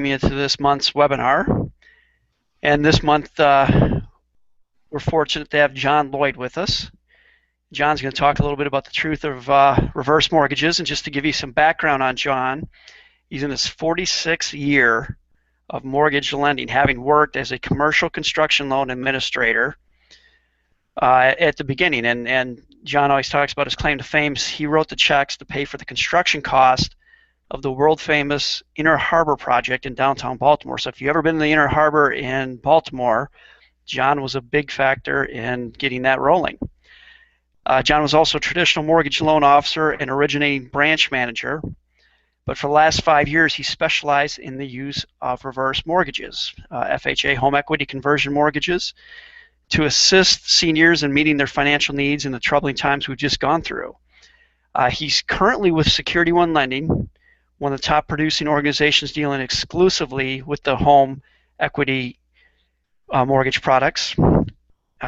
me into this month's webinar. And this month, we're fortunate to have John Lloyd with us. John's going to talk a little bit about the truth of reverse mortgages. And just to give you some background on John, he's in his 46th year of mortgage lending, having worked as a commercial construction loan administrator at the beginning. And John always talks about his claim to fame. He wrote the checks to pay for the construction cost of the world-famous Inner Harbor project in downtown Baltimore. So if you've ever been to the Inner Harbor in Baltimore, John was a big factor in getting that rolling. John was also a traditional mortgage loan officer and originating branch manager, but for the last 5 years he specialized in the use of reverse mortgages, FHA home equity conversion mortgages, to assist seniors in meeting their financial needs in the troubling times we've just gone through. He's currently with Security One Lending, one of the top producing organizations dealing exclusively with the home equity mortgage products.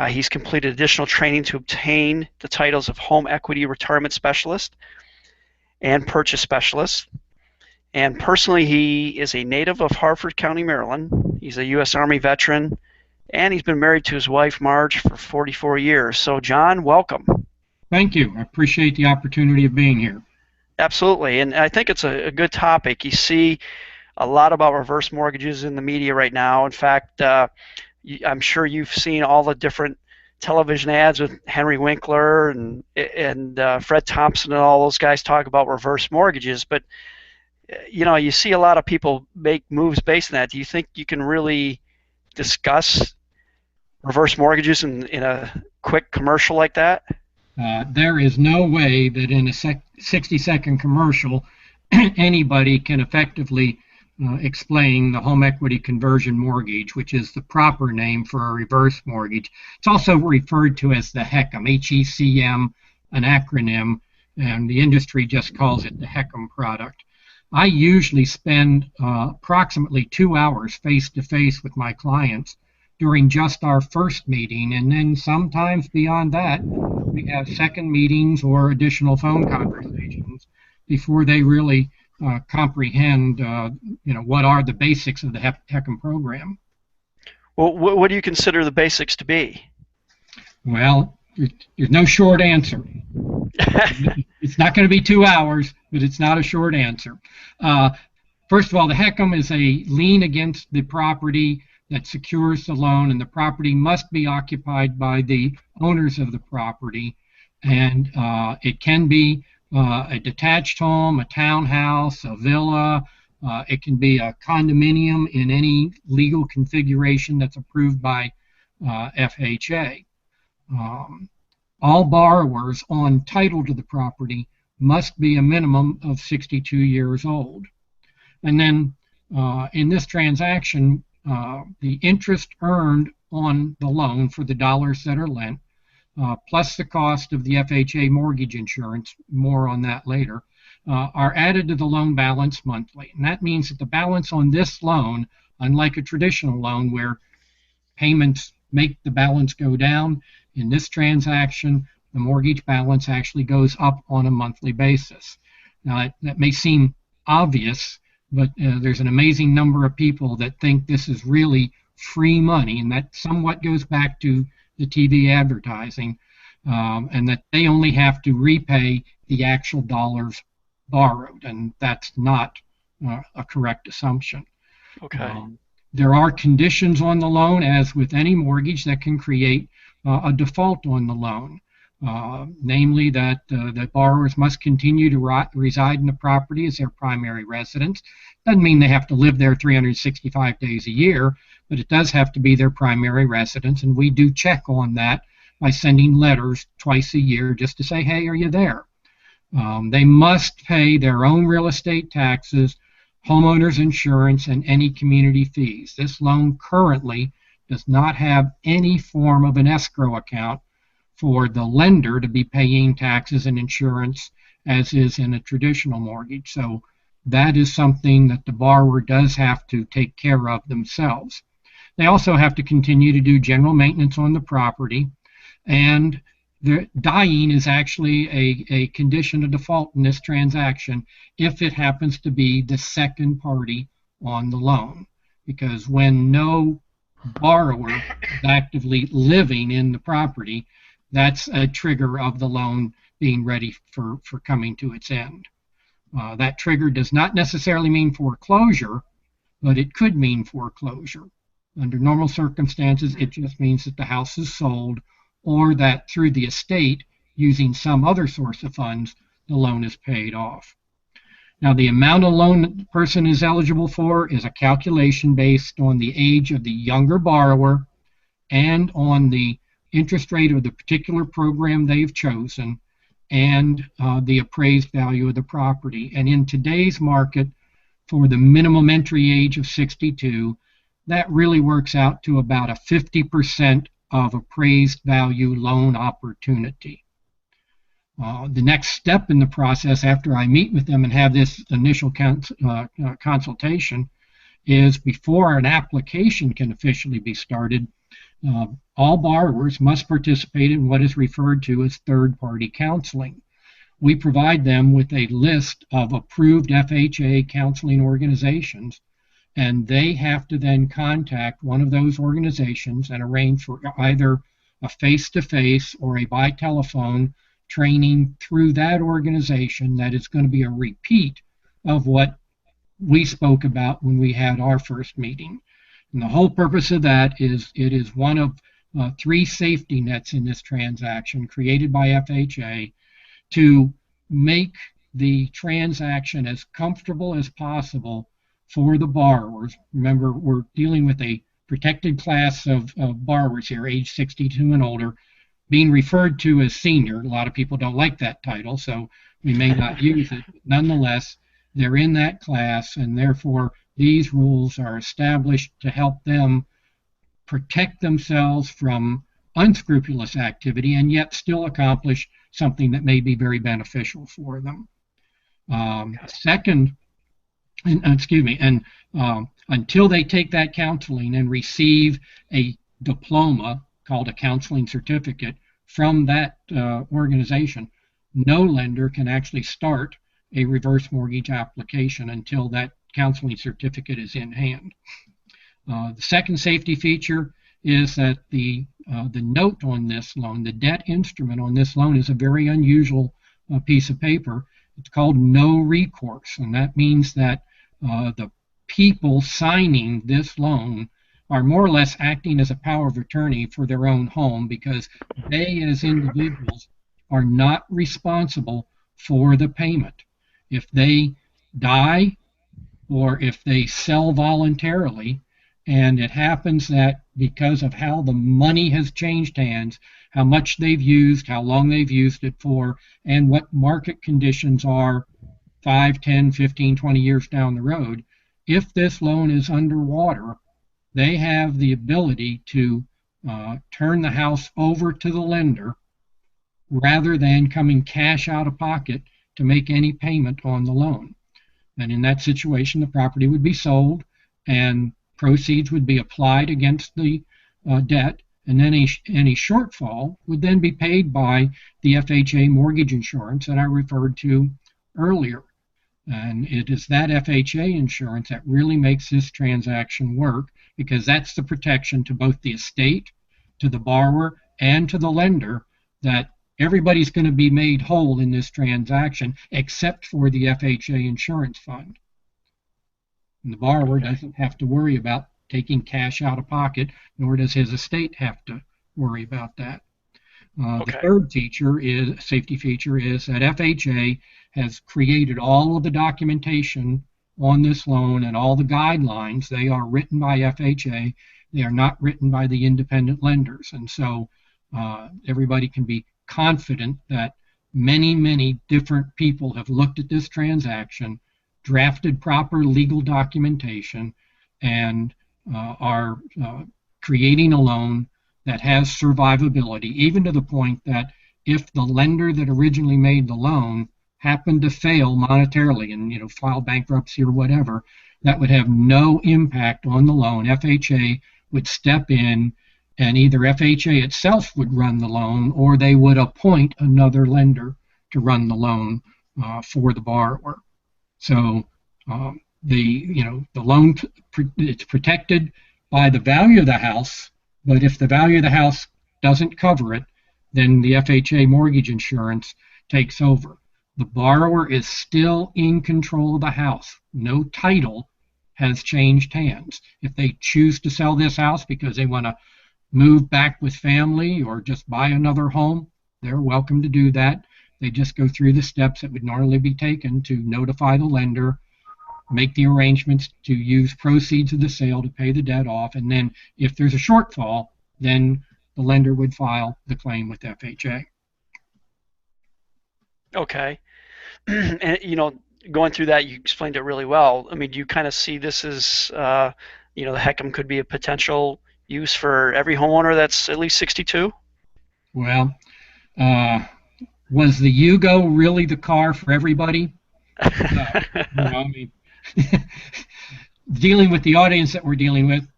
He's completed additional training to obtain the titles of Home Equity Retirement Specialist and Purchase Specialist. And personally, he is a native of Harford County, Maryland. He's a U.S. Army veteran, and he's been married to his wife, Marge, for 44 years. So, John, welcome. Thank you. I appreciate the opportunity of being here. Absolutely, and I think it's a good topic. You see a lot about reverse mortgages in the media right now. In fact, I'm sure you've seen all the different television ads with Henry Winkler and Fred Thompson and all those guys talk about reverse mortgages. But you see a lot of people make moves based on that. Do you think you can really discuss reverse mortgages in a quick commercial like that? There is no way that in a 60-second commercial anybody can effectively explain the home equity conversion mortgage, which is the proper name for a reverse mortgage. It's also referred to as the HECM, H-E-C-M, an acronym, and the industry just calls it the HECM product. I usually spend approximately 2 hours face-to-face with my clients during just our first meeting, and then sometimes beyond that we have second meetings or additional phone conversations before they really comprehend what are the basics of the HECM program. Well, what do you consider the basics to be? Well, there's no short answer. It's not going to be 2 hours, but it's not a short answer. First of all, the HECM is a lien against the property that secures the loan, and the property must be occupied by the owners of the property. And it can be a detached home, a townhouse, a villa. It can be a condominium in any legal configuration that's approved by FHA. All borrowers on title to the property must be a minimum of 62 years old. And then in this transaction, the interest earned on the loan for the dollars that are lent, plus the cost of the FHA mortgage insurance, more on that later, are added to the loan balance monthly. And that means that the balance on this loan, unlike a traditional loan where payments make the balance go down, in this transaction, the mortgage balance actually goes up on a monthly basis. Now, that may seem obvious, but there's an amazing number of people that think this is really free money, and that somewhat goes back to the TV advertising, and that they only have to repay the actual dollars borrowed, and that's not a correct assumption. Okay. There are conditions on the loan, as with any mortgage, that can create a default on the loan. Namely that the borrowers must continue to reside in the property as their primary residence. Doesn't mean they have to live there 365 days a year, but it does have to be their primary residence, and we do check on that by sending letters twice a year just to say, hey, are you there? They must pay their own real estate taxes, homeowners insurance, and any community fees. This loan currently does not have any form of an escrow account for the lender to be paying taxes and insurance as is in a traditional mortgage. So that is something that the borrower does have to take care of themselves. They also have to continue to do general maintenance on the property, and the dying is actually a condition of default in this transaction if it happens to be the second party on the loan, because when no borrower is actively living in the property, that's a trigger of the loan being ready for coming to its end. That trigger does not necessarily mean foreclosure, but it could mean foreclosure. Under normal circumstances, it just means that the house is sold, or that through the estate, using some other source of funds, the loan is paid off. Now, the amount of loan that the person is eligible for is a calculation based on the age of the younger borrower and on the interest rate of the particular program they've chosen and the appraised value of the property. And in today's market, for the minimum entry age of 62, that really works out to about a 50% of appraised value loan opportunity. The next step in the process after I meet with them and have this initial consultation is, before an application can officially be started, all borrowers must participate in what is referred to as third-party counseling. We provide them with a list of approved FHA counseling organizations, and they have to then contact one of those organizations and arrange for either a face-to-face or a by telephone training through that organization that is going to be a repeat of what we spoke about when we had our first meeting. And the whole purpose of that is it is one of three safety nets in this transaction created by FHA to make the transaction as comfortable as possible for the borrowers. Remember, we're dealing with a protected class of borrowers here, age 62 and older, being referred to as senior. A lot of people don't like that title, so we may not use it. Nonetheless, they're in that class, and therefore these rules are established to help them protect themselves from unscrupulous activity and yet still accomplish something that may be very beneficial for them. Until they take that counseling and receive a diploma called a counseling certificate from that organization, no lender can actually start a reverse mortgage application until that counseling certificate is in hand. The second safety feature is that the note on this loan, the debt instrument on this loan, is a very unusual piece of paper. It's called no recourse, and that means that the people signing this loan are more or less acting as a power of attorney for their own home, because they as individuals are not responsible for the payment. If they die or if they sell voluntarily, and it happens that because of how the money has changed hands, how much they've used, how long they've used it for, and what market conditions are 5, 10, 15, 20 years down the road, if this loan is underwater, they have the ability to turn the house over to the lender rather than coming cash out of pocket to make any payment on the loan. And in that situation, the property would be sold and proceeds would be applied against the debt, and then any shortfall would then be paid by the FHA mortgage insurance that I referred to earlier. And it is that FHA insurance that really makes this transaction work, because that's the protection to both the estate, to the borrower, and to the lender, that everybody's going to be made whole in this transaction except for the FHA insurance fund. And the borrower doesn't have to worry about taking cash out of pocket, nor does his estate have to worry about that. The third safety feature is that FHA has created all of the documentation on this loan and all the guidelines. They are written by FHA. They are not written by the independent lenders. And so everybody can be confident that many, many different people have looked at this transaction, drafted proper legal documentation, and are creating a loan that has survivability, even to the point that if the lender that originally made the loan happened to fail monetarily and file bankruptcy or whatever, that would have no impact on the loan. FHA would step in, and either FHA itself would run the loan, or they would appoint another lender to run the loan for the borrower. So the loan, it's protected by the value of the house, but if the value of the house doesn't cover it, then the FHA mortgage insurance takes over. The borrower is still in control of the house. No title has changed hands. If they choose to sell this house because they want to move back with family or just buy another home, they're welcome to do that. They just go through the steps that would normally be taken to notify the lender, make the arrangements to use proceeds of the sale to pay the debt off, and then if there's a shortfall, then the lender would file the claim with FHA. Okay. And, going through that, you explained it really well. I mean, do you kind of see this as, the HECM could be a potential use for every homeowner that's at least 62? Well, was the Yugo really the car for everybody? No. I mean, dealing with the audience that we're dealing with,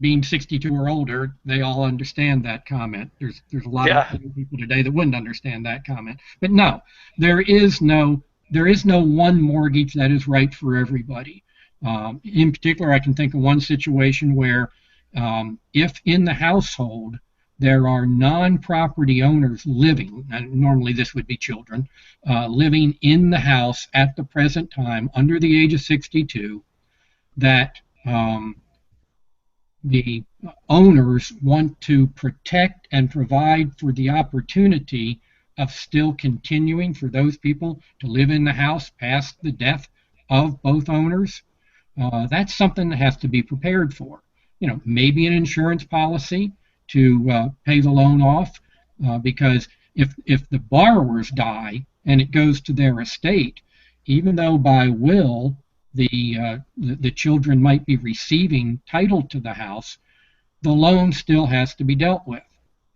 being 62 or older, they all understand that comment. There's a lot of people today that wouldn't understand that comment. But no, there is no one mortgage that is right for everybody. In particular, I can think of one situation where if in the household there are non-property owners living, and normally this would be children, living in the house at the present time under the age of 62, that the owners want to protect and provide for the opportunity of still continuing for those people to live in the house past the death of both owners. That's something that has to be prepared for. Maybe an insurance policy to pay the loan off, because if the borrowers die and it goes to their estate, even though by will the children might be receiving title to the house, the loan still has to be dealt with.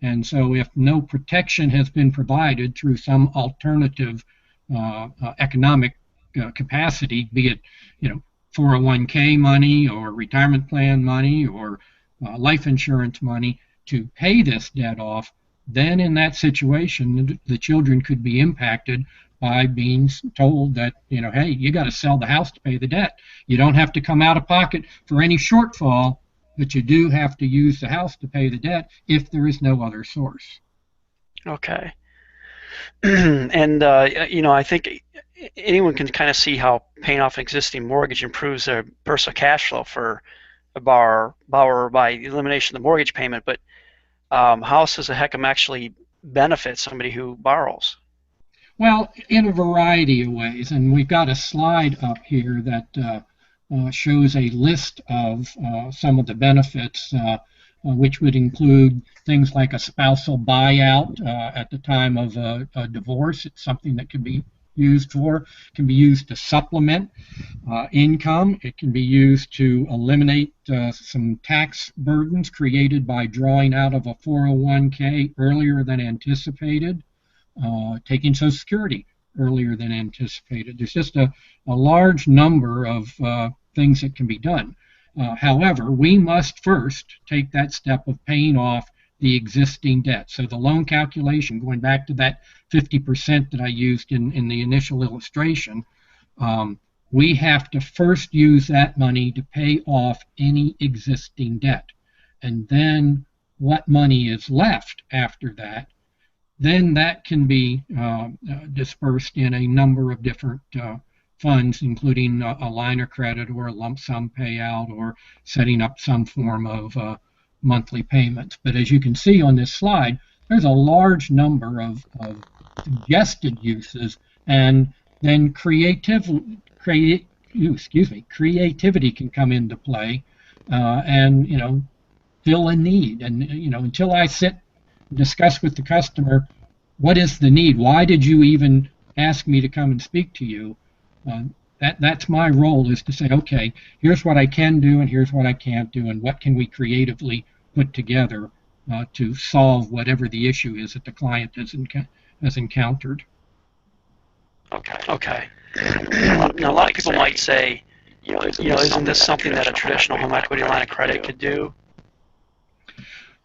And so if no protection has been provided through some alternative economic capacity, be it 401k money or retirement plan money or life insurance money to pay this debt off, then in that situation the children could be impacted by being told that, hey, you got to sell the house to pay the debt. You don't have to come out of pocket for any shortfall, but you do have to use the house to pay the debt if there is no other source. Okay. And, I think anyone can kind of see how paying off an existing mortgage improves their personal cash flow for a borrower by elimination of the mortgage payment, but how does a HECM actually benefit somebody who borrows? Well, in a variety of ways, and we've got a slide up here that shows a list of some of the benefits, which would include things like a spousal buyout at the time of a divorce. It's something that can be used for. It can be used to supplement income. It can be used to eliminate some tax burdens created by drawing out of a 401k earlier than anticipated. Taking Social Security earlier than anticipated. There's just a large number of things that can be done. However, we must first take that step of paying off the existing debt. So the loan calculation, going back to that 50% that I used in the initial illustration, we have to first use that money to pay off any existing debt. And then what money is left after that, then that can be dispersed in a number of different funds, including a line of credit or a lump sum payout or setting up some form of monthly payments. But as you can see on this slide, there's a large number of suggested uses, and then creativity can come into play and fill a need. And until I sit and discuss with the customer, what is the need? Why did you even ask me to come and speak to you? That's my role, is to say, okay, here's what I can do and here's what I can't do, and what can we creatively put together to solve whatever the issue is that the client has encountered. Okay. Now, a lot of people might say, isn't this something that a traditional home equity line of credit could do?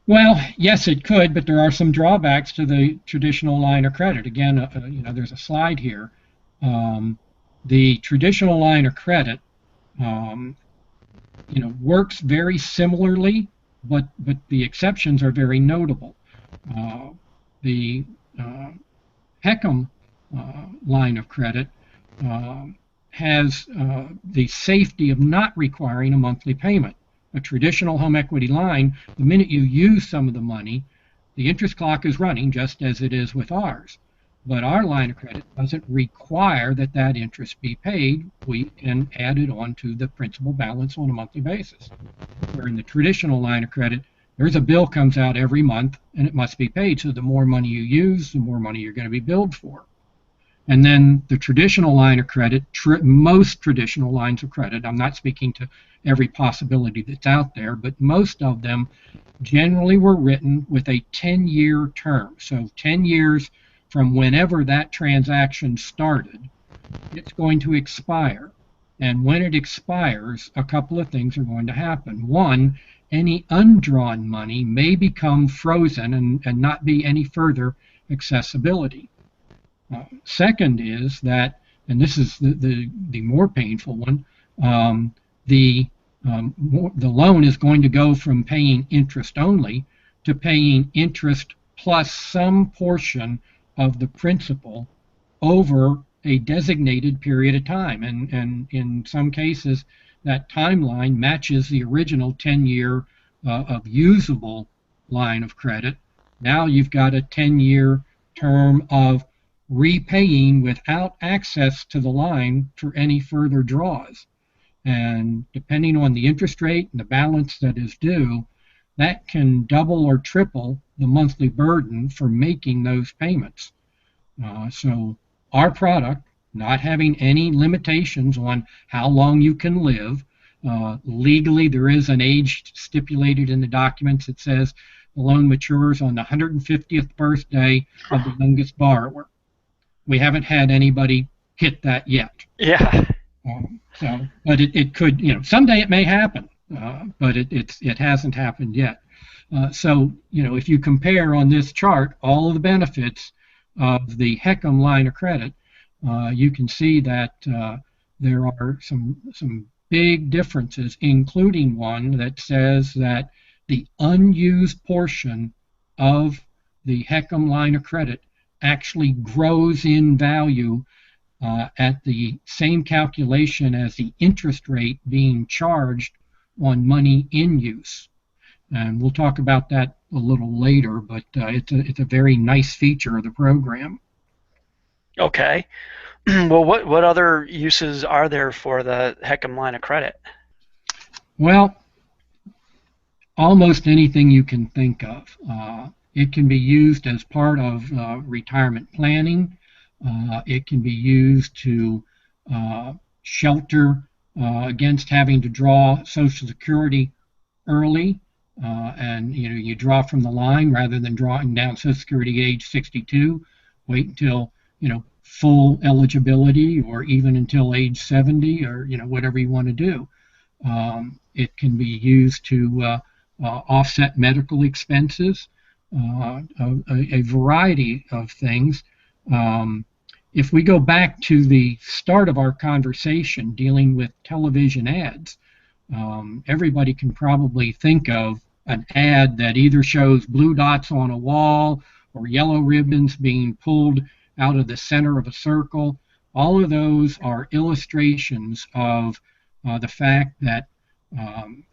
Well, yes, it could, but there are some drawbacks to the traditional line of credit. Again, there's a slide here. The traditional line of credit um, works very similarly, but the exceptions are very notable. The HECM line of credit uh, has the safety of not requiring a monthly payment. A traditional home equity line, the minute you use some of the money, the interest clock is running just as it is with ours. But our line of credit doesn't require that that interest be paid. We can add it on to the principal balance on a monthly basis. Where in the traditional line of credit, there's a bill comes out every month and it must be paid. So the more money you use, the more money you're going to be billed for. And then the traditional line of credit, most traditional lines of credit, I'm not speaking to every possibility that's out there, but most of them generally were written with a 10-year term. So 10 years from whenever that transaction started, it's going to expire. And when it expires, a couple of things are going to happen. One, any undrawn money may become frozen and not be any further accessibility. Second is that, and this is the more painful one, the loan is going to go from paying interest only to paying interest plus some portion of the principal over a designated period of time. And in some cases, that timeline matches the original 10-year of usable line of credit. Now you've got a 10-year term of repaying without access to the line for any further draws. And depending on the interest rate and the balance that is due, that can double or triple the monthly burden for making those payments. So our product, not having any limitations on how long you can live, legally there is an age stipulated in the documents that says the loan matures on the 150th birthday of the youngest borrower. We haven't had anybody hit that yet. Yeah. But it could, someday it may happen, but it hasn't happened yet. So, if you compare on this chart all of the benefits of the HECM line of credit, you can see that there are some big differences, including one that says that the unused portion of the HECM line of credit actually grows in value at the same calculation as the interest rate being charged on money in use. And we'll talk about that a little later, but it's a very nice feature of the program. Okay. Well, what other uses are there for the HECM line of credit? Well, almost anything you can think of. It can be used as part of retirement planning. It can be used to shelter against having to draw Social Security early, and you draw from the line rather than drawing down Social Security age 62. Wait until full eligibility, or even until age 70, or whatever you want to do. It can be used to offset medical expenses. A variety of things. If we go back to the start of our conversation dealing with television ads, everybody can probably think of an ad that either shows blue dots on a wall or yellow ribbons being pulled out of the center of a circle. All of those are illustrations of the fact that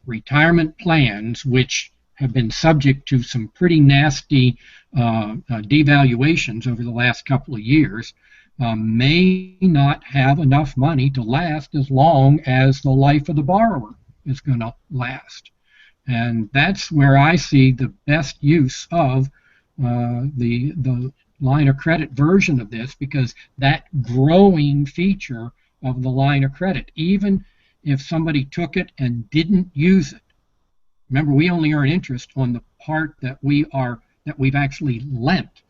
retirement plans, which have been subject to some pretty nasty devaluations over the last couple of years, may not have enough money to last as long as the life of the borrower is going to last. And that's where I see the best use of the line of credit version of this, because that growing feature of the line of credit, even if somebody took it and didn't use it, remember, we only earn interest on the part that we've actually lent.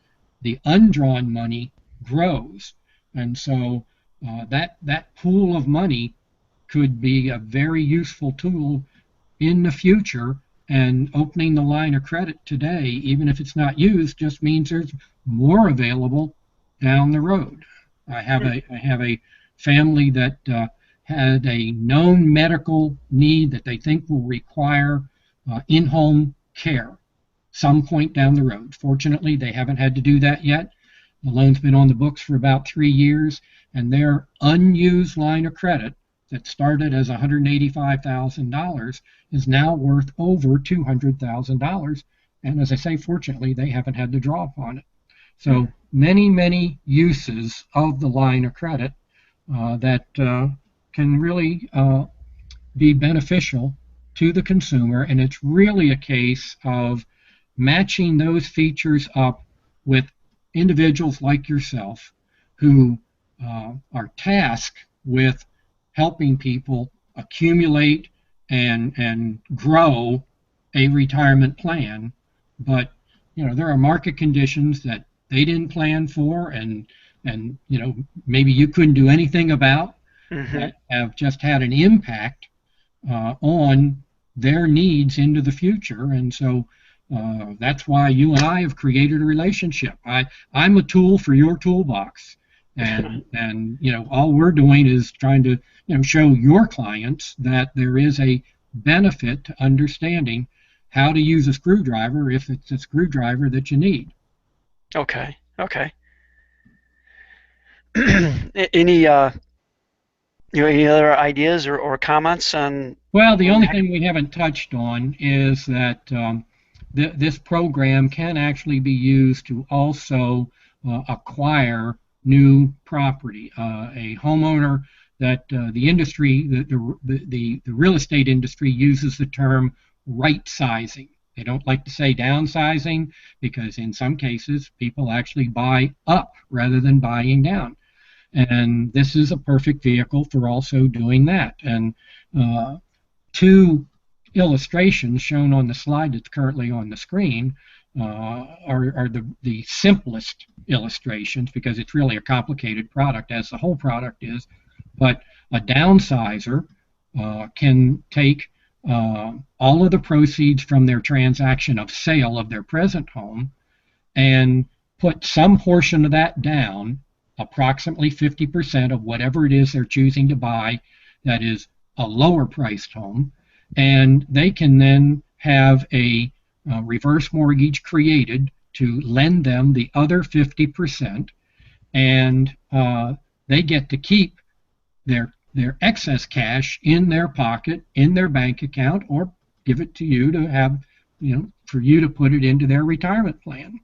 The undrawn money grows, and so that pool of money could be a very useful tool in the future. And opening the line of credit today, even if it's not used, just means there's more available down the road. I have a family that had a known medical need that they think will require in-home care some point down the road. Fortunately, they haven't had to do that yet. The loan's been on the books for about 3 years, and their unused line of credit that started as $185,000 is now worth over $200,000. And as I say, fortunately, they haven't had to draw upon it. So many, many uses of the line of credit that can really be beneficial to the consumer, and it's really a case of matching those features up with individuals like yourself who are tasked with helping people accumulate and grow a retirement plan. But there are market conditions that they didn't plan for, and maybe you couldn't do anything about, that have just had an impact on their needs into the future. And so that's why you and I have created a relationship. I'm a tool for your toolbox, and all we're doing is trying to show your clients that there is a benefit to understanding how to use a screwdriver if it's a screwdriver that you need. Okay. Any any other ideas or comments on? Well, the only thing we haven't touched on is that this program can actually be used to also acquire new property. A homeowner that the industry, the real estate industry uses the term right sizing. They don't like to say downsizing, because in some cases people actually buy up rather than buying down. And this is a perfect vehicle for also doing that. And two illustrations shown on the slide that's currently on the screen are the simplest illustrations, because it's really a complicated product, as the whole product is. But a downsizer can take all of the proceeds from their transaction of sale of their present home and put some portion of that down, approximately 50% of whatever it is they're choosing to buy that is a lower priced home, and they can then have a reverse mortgage created to lend them the other 50%, and they get to keep their excess cash in their pocket, in their bank account, or give it to you to have, for you to put it into their retirement plan.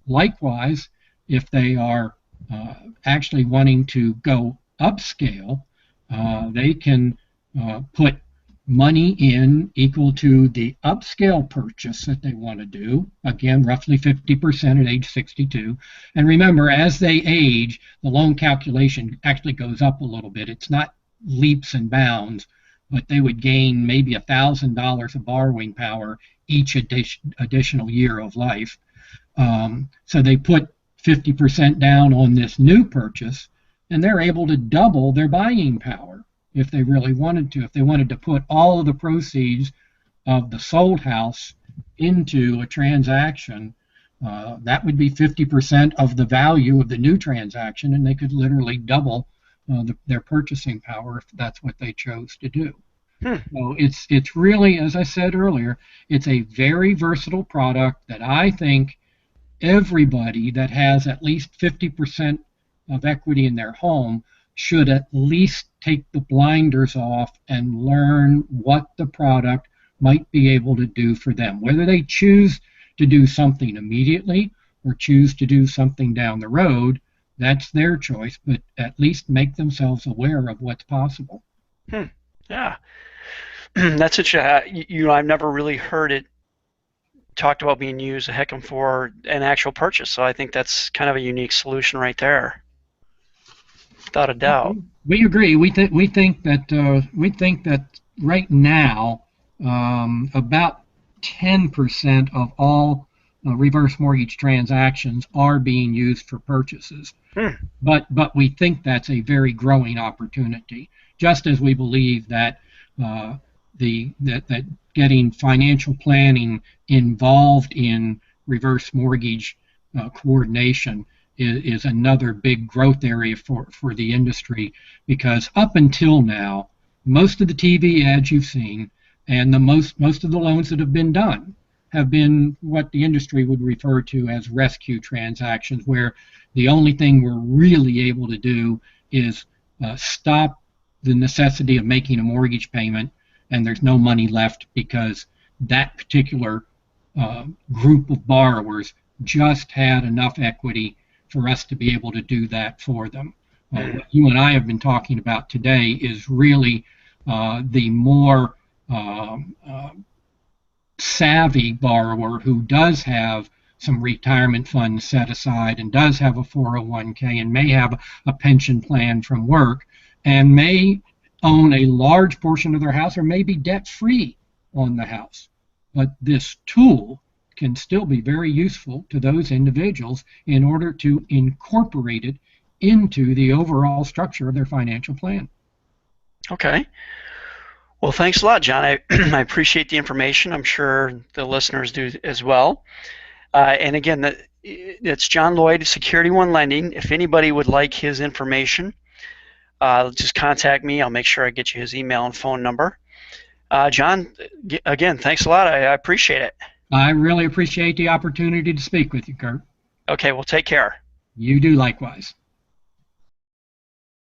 Likewise, if they are actually wanting to go upscale, they can put money in equal to the upscale purchase that they want to do, again roughly 50% at age 62. And remember, as they age, the loan calculation actually goes up a little bit. It's not leaps and bounds, but they would gain maybe $1,000 of borrowing power each additional year of life. So they put 50% down on this new purchase, and they're able to double their buying power if they really wanted to. If they wanted to put all of the proceeds of the sold house into a transaction, that would be 50% of the value of the new transaction, and they could literally double their purchasing power if that's what they chose to do. So it's really, as I said earlier, it's a very versatile product that I think everybody that has at least 50% of equity in their home should at least take the blinders off and learn what the product might be able to do for them. Whether they choose to do something immediately or choose to do something down the road, that's their choice, but at least make themselves aware of what's possible. Yeah. That's interesting. I've never really heard it talked about being used a heck for an actual purchase, so I think that's kind of a unique solution right there, without a doubt. We agree. We think that right now about 10% of all reverse mortgage transactions are being used for purchases. But we think that's a very growing opportunity, just as we believe that that getting financial planning involved in reverse mortgage coordination is another big growth area for the industry, because up until now, most of the TV ads you've seen and the most of the loans that have been done have been what the industry would refer to as rescue transactions, where the only thing we're really able to do is stop the necessity of making a mortgage payment, and there's no money left because that particular group of borrowers just had enough equity for us to be able to do that for them. What you and I have been talking about today is really the more savvy borrower who does have some retirement funds set aside and does have a 401k and may have a pension plan from work and may own a large portion of their house or may be debt free on the house. But this tool can still be very useful to those individuals in order to incorporate it into the overall structure of their financial plan. Okay. Well, thanks a lot, John. I appreciate the information. I'm sure the listeners do as well. And again, it's John Lloyd of Security One Lending. If anybody would like his information, just contact me. I'll make sure I get you his email and phone number. John, again, thanks a lot. I appreciate it. I really appreciate the opportunity to speak with you, Kirk. Okay, well, take care. You do likewise.